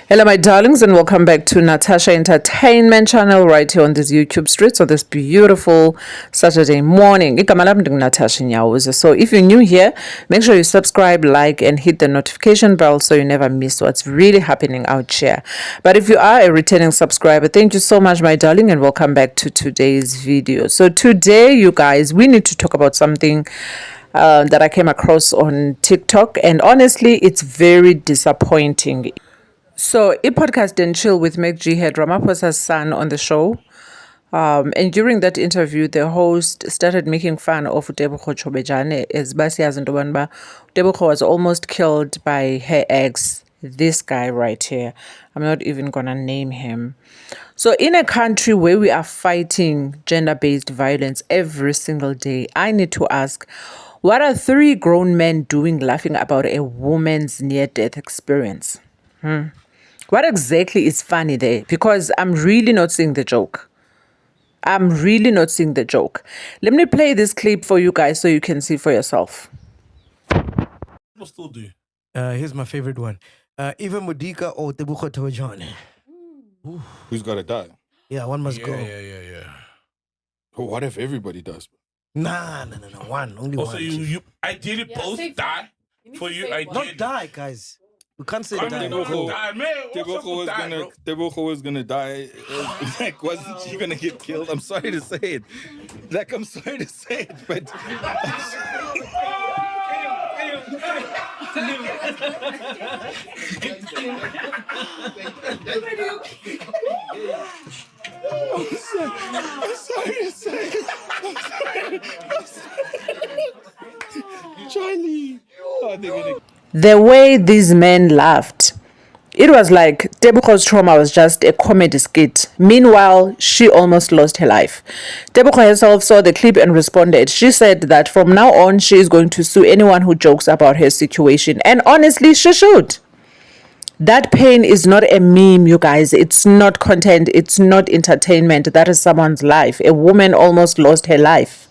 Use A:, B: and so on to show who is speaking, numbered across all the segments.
A: Hello, my darlings, and welcome back to Natasha Entertainment Channel right here on this YouTube streets on this beautiful Saturday morning. Igama lami Natasha Nyawuza. So, if you're new here, make sure you subscribe, like, and hit the notification bell so you never miss what's really happening out here. But if you are a returning subscriber, thank you so much, my darling, and welcome back to today's video. So, today, you guys, we need to talk about something that I came across on TikTok, and honestly, it's very disappointing. So, a podcast and chill with Meg G had Ramaphosa's son on the show. And during that interview, the host started making fun of Tebogo Chobejane as Basi Azindobanba. Tebogo was almost killed by her ex, this guy right here. I'm not even gonna name him. So, in a country where we are fighting gender-based violence every single day, I need to ask, what are three grown men doing laughing about a woman's near-death experience? What exactly is funny there? Because I'm really not seeing the joke. I'm really not seeing the joke. Let me play this clip for you guys so you can see for yourself.
B: People still do.
C: Here's my favorite one. Even Modika or Tebogo Tawajane.
D: Who's got to die?
C: Yeah, one must go.
B: Yeah.
D: But what if everybody does?
C: Nah. One, only
B: Also,
C: one.
B: you ideally both die for you. Ideally.
C: Not die, guys. We can't say
B: I
C: die.
B: mean,
D: Tebogo-
B: die, man. What's up with die, bro?
D: Tebogo was gonna die. Like, wasn't she gonna get killed? I'm sorry to say it. Like, I'm sorry to say it, but I'm sorry to say it. I'm sorry. Charlie. Oh, they're gonna.
A: The way these men laughed, it was like Tebogo's trauma was just a comedy skit. Meanwhile, she almost lost her life. Tebogo herself saw the clip and responded. She said that from now on, she is going to sue anyone who jokes about her situation. And honestly, she should. That pain is not a meme, you guys. It's not content. It's not entertainment. That is someone's life. A woman almost lost her life.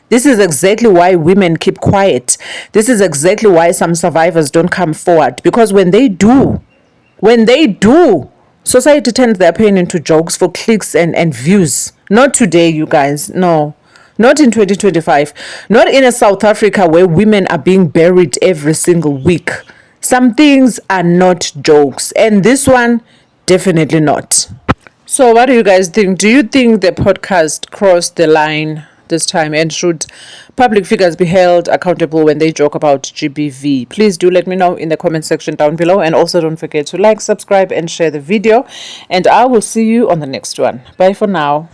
A: This is exactly why women keep quiet. This is exactly why some survivors don't come forward. Because when they do, society turns their pain into jokes for clicks and views. Not today, you guys. No. Not in 2025. Not in a South Africa where women are being buried every single week. Some things are not jokes. And this one, definitely not. So what do you guys think? Do you think the podcast crossed the line this time, and should public figures be held accountable when they joke about GBV? Please do let me know in the comment section down below, and also don't forget to like, subscribe, and share the video, and I will see you on the next one. Bye for now.